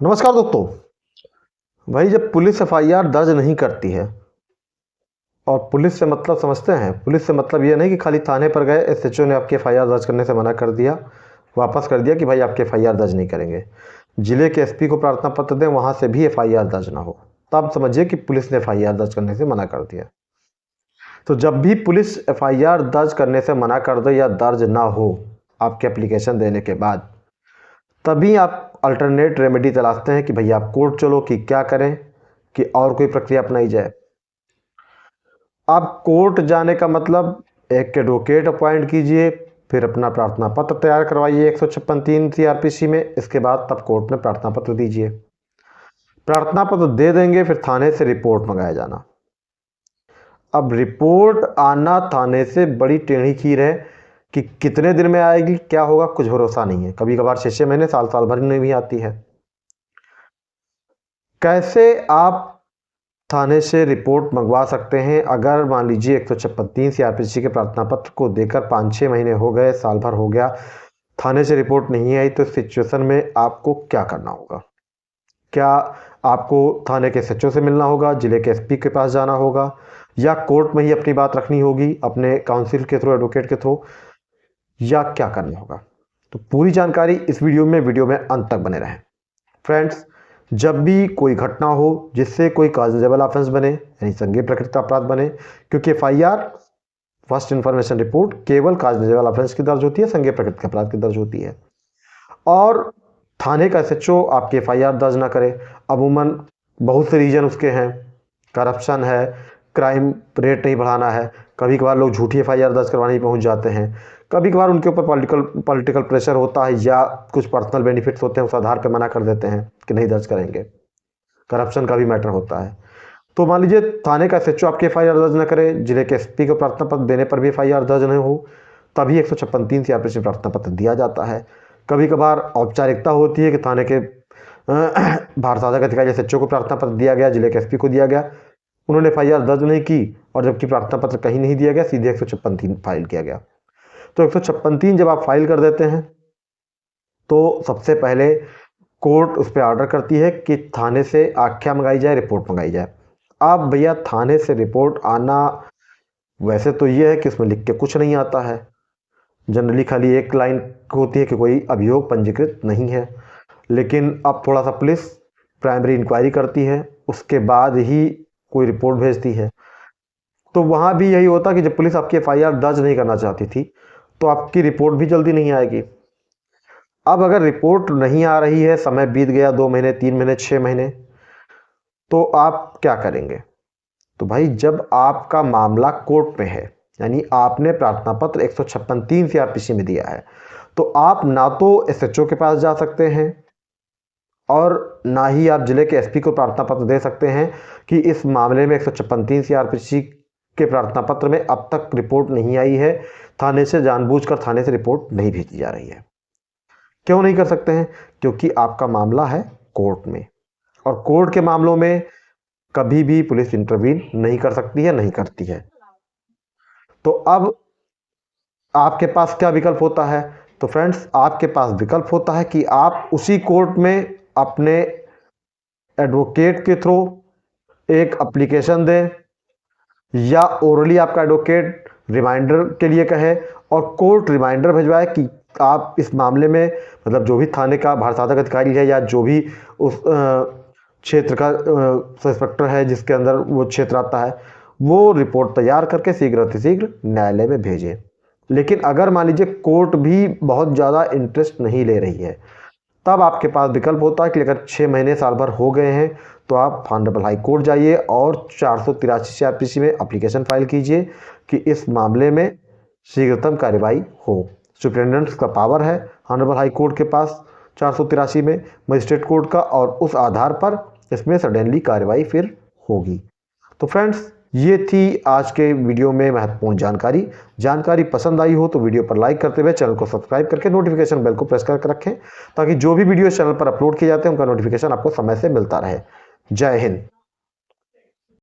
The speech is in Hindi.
नमस्कार दोस्तों। भाई जब पुलिस एफआईआर दर्ज नहीं करती है, और पुलिस से मतलब समझते हैं, पुलिस से मतलब ये नहीं कि खाली थाने पर गए, एसएचओ ने आपकी एफआईआर दर्ज करने से मना कर दिया, वापस कर दिया कि भाई आपकी एफआईआर दर्ज नहीं करेंगे। जिले के एसपी को प्रार्थना पत्र दें, वहाँ से भी एफआईआर दर्ज ना हो, तब समझिए कि पुलिस ने एफआईआर दर्ज करने से मना कर दिया। तो जब भी पुलिस एफआईआर दर्ज करने से मना कर दे या दर्ज ना हो आपके एप्लीकेशन देने के बाद, तभी आप अल्टरनेट रेमेडी तलाशते हैं कि भैया आप कोर्ट चलो कि क्या करें, कि और कोई प्रक्रिया अपनाई जाए। आप कोर्ट जाने का मतलब एक एडवोकेट अपॉइंट कीजिए, फिर अपना प्रार्थना पत्र तैयार करवाइए 156(3) सीआरपीसी में। इसके बाद तब कोर्ट में प्रार्थना पत्र दीजिए। प्रार्थना पत्र दे देंगे, फिर थाने से रिपोर्ट मंगाया जाना। अब रिपोर्ट आना थाने से बड़ी टेढ़ी खीर है कि कितने दिन में आएगी, क्या होगा, कुछ भरोसा नहीं है। कभी कभार 6 महीने, साल भर में भी आती है। कैसे आप थाने से रिपोर्ट मंगवा सकते हैं? अगर मान लीजिए 156(3) सीआरपीसी के प्रार्थना पत्र को देकर 5-6 महीने हो गए, साल भर हो गया, थाने से रिपोर्ट नहीं आई, तो सिचुएशन में आपको क्या करना होगा? क्या आपको थाने के एसएचओ से मिलना होगा, जिले के एसपी के पास जाना होगा, या कोर्ट में ही अपनी बात रखनी होगी अपने काउंसिल के थ्रू, एडवोकेट के थ्रू, या क्या करना होगा? तो पूरी जानकारी इस वीडियो में अंत तक बने रहें। फ्रेंड्स, जब भी कोई घटना हो जिससे कोई कॉजेबल ऑफेंस बने, यानी संज्ञेय प्रकृति का अपराध बने, क्योंकि एफआईआर फर्स्ट इन्फॉर्मेशन रिपोर्ट केवल कॉजेबल ऑफेंस की दर्ज होती है, संज्ञेय प्रकृति के अपराध की दर्ज होती है, और थाने का एसएचओ आपकी एफआईआर दर्ज ना करे। अमूमन बहुत से रीजन उसके हैं, करप्शन है, क्राइम रेट नहीं बढ़ाना है, कभी कभार लोग झूठी एफआईआर दर्ज करवाने ही पहुंच जाते हैं, कभी कभार उनके ऊपर पॉलिटिकल प्रेशर होता है, या कुछ पर्सनल बेनिफिट्स होते हैं, उस आधार पर मना कर देते हैं कि नहीं दर्ज करेंगे। करप्शन का भी मैटर होता है। तो मान लीजिए थाने का एसएचओ आपकी एफआईआर दर्ज न करे, जिले के एसपी को प्रार्थना पत्र देने पर भी एफआईआर दर्ज नहीं हो, तभी 156(3) सीआरपीसी प्रार्थना पत्र दिया जाता है। कभी कभार औपचारिकता होती है कि थाने के भारसाधक अधिकारी एसएचओ को प्रार्थना पत्र दिया गया, जिले के एसपी को दिया गया, उन्होंने एफआईआर दर्ज नहीं की, और जबकि प्रार्थना पत्र कहीं नहीं दिया गया, सीधे 156(3) फाइल किया गया। तो 156(3) जब आप फाइल कर देते हैं, तो सबसे पहले कोर्ट उस पर ऑर्डर करती है कि थाने से आख्या मंगाई जाए, रिपोर्ट मंगाई जाए। अब भैया थाने से रिपोर्ट आना वैसे तो ये है कि उसमें लिख के कुछ नहीं आता है, जनरली खाली एक लाइन होती है कि कोई अभियोग पंजीकृत नहीं है। लेकिन अब थोड़ा सा पुलिस प्राइमरी इंक्वायरी करती है, उसके बाद ही कोई रिपोर्ट भेजती है। तो वहाँ भी यही होता कि जब पुलिस आपकी एफआईआर दर्ज नहीं करना चाहती थी, तो आपकी रिपोर्ट भी जल्दी नहीं आएगी। अब अगर रिपोर्ट नहीं आ रही है, समय बीत गया, 2 महीने, 3 महीने, 6 महीने, तो आप क्या करेंगे? तो भाई जब आपका मामला कोर्ट में है, यानी आपने प्रार्थना पत्र 156(3) सीआरपीसी में दिया है, तो आप ना तो एसएचओ के पास जा सकते हैं, और ना ही आप जिले के एसपी को प्रार्थना पत्र दे सकते हैं कि इस मामले में 156(3) सीआरपीसी के प्रार्थना पत्र में अब तक रिपोर्ट नहीं आई है, थाने से जानबूझकर थाने से रिपोर्ट नहीं भेजी जा रही है। क्यों नहीं कर सकते हैं? क्योंकि आपका मामला है कोर्ट में, और कोर्ट के मामलों में कभी भी पुलिस इंटरवीन नहीं कर सकती है, नहीं करती है। तो अब आपके पास क्या विकल्प होता है? तो फ्रेंड्स, आपके पास विकल्प होता है कि आप उसी कोर्ट में अपने एडवोकेट के थ्रू एक एप्लीकेशन दें, या ओरली आपका एडवोकेट रिमाइंडर के लिए कहे और कोर्ट रिमाइंडर भिजवाए कि आप इस मामले में, मतलब जो भी थाने का भारसाधक अधिकारी है, या जो भी उस क्षेत्र का इंस्पेक्टर है जिसके अंदर वो क्षेत्र आता है, वो रिपोर्ट तैयार करके शीघ्र अतिशीघ्र न्यायालय में भेजें। लेकिन अगर मान लीजिए कोर्ट भी बहुत ज़्यादा इंटरेस्ट नहीं ले रही है, तब आपके पास विकल्प होता है कि अगर 6 महीने, साल भर हो गए हैं, तो आप ऑनरेबल हाई कोर्ट जाइए और 483 सीआरपीसी में एप्लीकेशन फाइल कीजिए कि इस मामले में शीघ्रतम कार्रवाई हो। सुप्रिटेंडेंट का पावर है ऑनरेबल हाई कोर्ट के पास 483 में मजिस्ट्रेट कोर्ट का, और उस आधार पर इसमें सडनली कार्रवाई फिर होगी। तो फ्रेंड्स, ये थी आज के वीडियो में महत्वपूर्ण जानकारी पसंद आई हो तो वीडियो पर लाइक करते हुए चैनल को सब्सक्राइब करके नोटिफिकेशन बेल को प्रेस करके रखें, ताकि जो भी वीडियो चैनल पर अपलोड किए जाते हैं उनका नोटिफिकेशन आपको समय से मिलता रहे। जय हिंद।